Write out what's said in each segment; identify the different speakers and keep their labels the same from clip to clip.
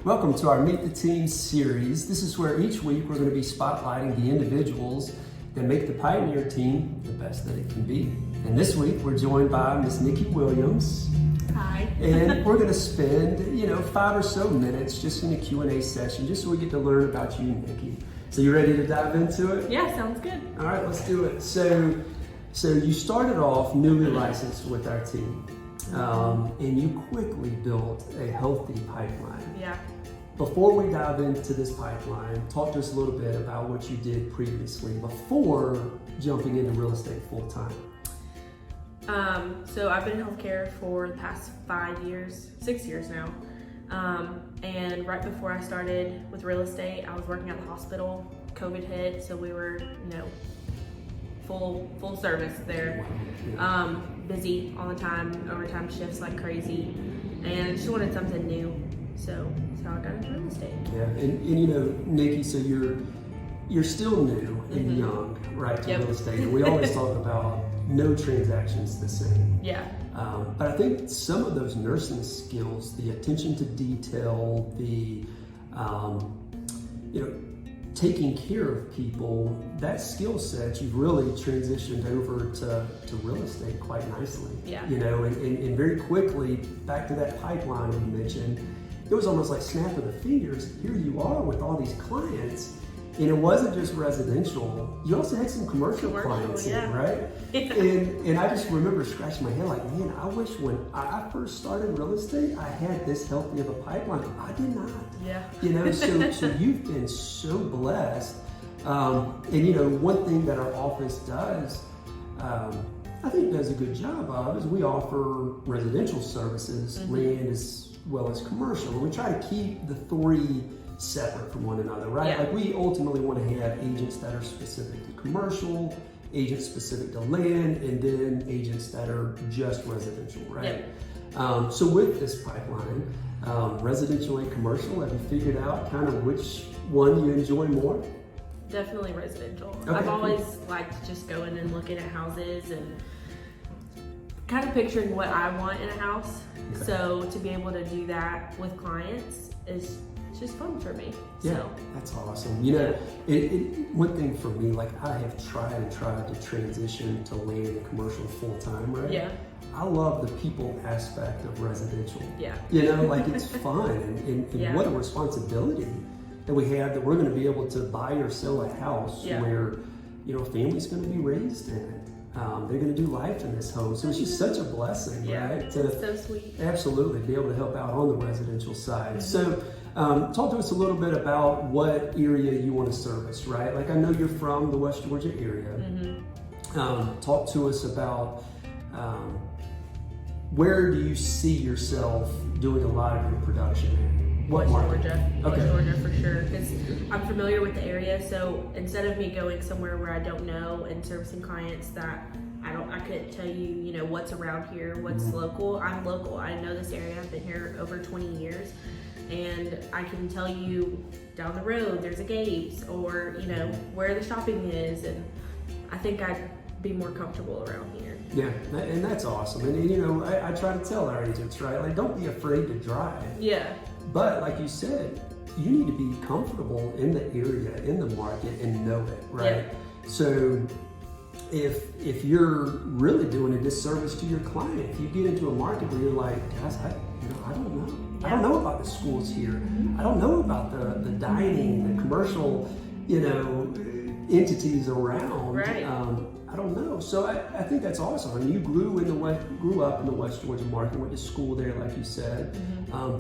Speaker 1: Welcome to our Meet the Team series. This is where each week we're going to be spotlighting the individuals that make the Pioneer team the best that it can be. And this week we're joined by Miss Niki Williams.
Speaker 2: Hi.
Speaker 1: And we're going to spend, 5 or so minutes just in a Q&A session, just so we get to learn about you, Niki. So you ready to dive into it?
Speaker 2: Yeah, sounds good.
Speaker 1: All right, let's do it. So you started off newly licensed with our team, and you quickly built a healthy pipeline.
Speaker 2: Yeah.
Speaker 1: Before we dive into this pipeline, talk to us a little bit about what you did previously before jumping into real estate full time.
Speaker 2: So I've been in healthcare for the past 6 years now. And right before I started with real estate, I was working at the hospital. COVID hit, so we were, full service there. Busy all the time, overtime shifts like crazy, and just wanted something new. So that's how I got into real estate.
Speaker 1: Yeah, and Niki, so you're still new and young, right, to real estate. And we always talk about no transactions the same.
Speaker 2: Yeah.
Speaker 1: But I think some of those nursing skills, the attention to detail, the taking care of people, that skill set you've really transitioned over to real estate quite nicely.
Speaker 2: Yeah.
Speaker 1: And very quickly, back to that pipeline you mentioned, it was almost like snap of the fingers. Here you are with all these clients, and it wasn't just residential. You also had some commercial clients in, right?
Speaker 2: Yeah.
Speaker 1: And I just remember scratching my head like, man, I wish when I first started real estate, I had this healthy of a pipeline. I did not.
Speaker 2: Yeah.
Speaker 1: So you've been so blessed. And one thing that our office does, I think does a good job of, is we offer residential services, land as well as commercial. And we try to keep the three separate from one another, right?
Speaker 2: Yeah.
Speaker 1: Like we ultimately want to have agents that are specific to commercial, agents specific to land, and then agents that are just residential, right?
Speaker 2: Yep.
Speaker 1: So with this pipeline, residential and commercial, have you figured out kind of which one you enjoy more?
Speaker 2: Definitely residential.
Speaker 1: Okay,
Speaker 2: I've always liked just going and looking at houses and kind of picturing what I want in a house.
Speaker 1: Okay.
Speaker 2: So to be able to do that with clients is just fun for me.
Speaker 1: Yeah,
Speaker 2: So,
Speaker 1: that's awesome. One thing for me, like I have tried to transition to land and commercial full time, right?
Speaker 2: yeah.
Speaker 1: I love the people aspect of residential.
Speaker 2: Yeah.
Speaker 1: Like it's fun and
Speaker 2: Yeah.
Speaker 1: what a responsibility that we have, that we're going to be able to buy or sell a house where, a family's going to be raised in it. They're going to do life in this home. So it's just such a blessing, right?
Speaker 2: It's so sweet.
Speaker 1: Absolutely, be able to help out on the residential side. So talk to us a little bit about what area you want to service, right? Like I know you're from the West Georgia area. Talk to us about where do you see yourself doing a lot of your production? What
Speaker 2: West
Speaker 1: market?
Speaker 2: Georgia.
Speaker 1: Okay.
Speaker 2: West Georgia for sure, because I'm familiar with the area. So instead of me going somewhere where I don't know and servicing clients that I couldn't tell you, what's around here, what's local. I'm local. I know this area. I've been here over 20 years, and I can tell you down the road there's a Gabe's, or where the shopping is, and I think I'd be more comfortable around here.
Speaker 1: Yeah, and that's awesome. And I try to tell our agents, right? Like, don't be afraid to drive.
Speaker 2: Yeah.
Speaker 1: But like you said, you need to be comfortable in the area, in the market, and know it, right?
Speaker 2: Yeah.
Speaker 1: So if you're really doing a disservice to your client, if you get into a market where you're like, guys, I don't know.
Speaker 2: Yeah.
Speaker 1: I don't know about the schools here. I don't know about the dining, the commercial, entities around.
Speaker 2: Right.
Speaker 1: I don't know. So I think that's awesome. I mean, you grew up in the West Georgia market, went to school there, like you said.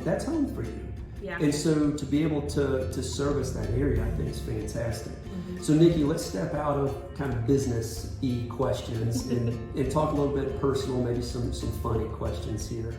Speaker 1: That's home for you.
Speaker 2: Yeah.
Speaker 1: And so to be able to service that area, I think is fantastic. So Niki, let's step out of kind of business-y questions and talk a little bit personal, maybe some funny questions here.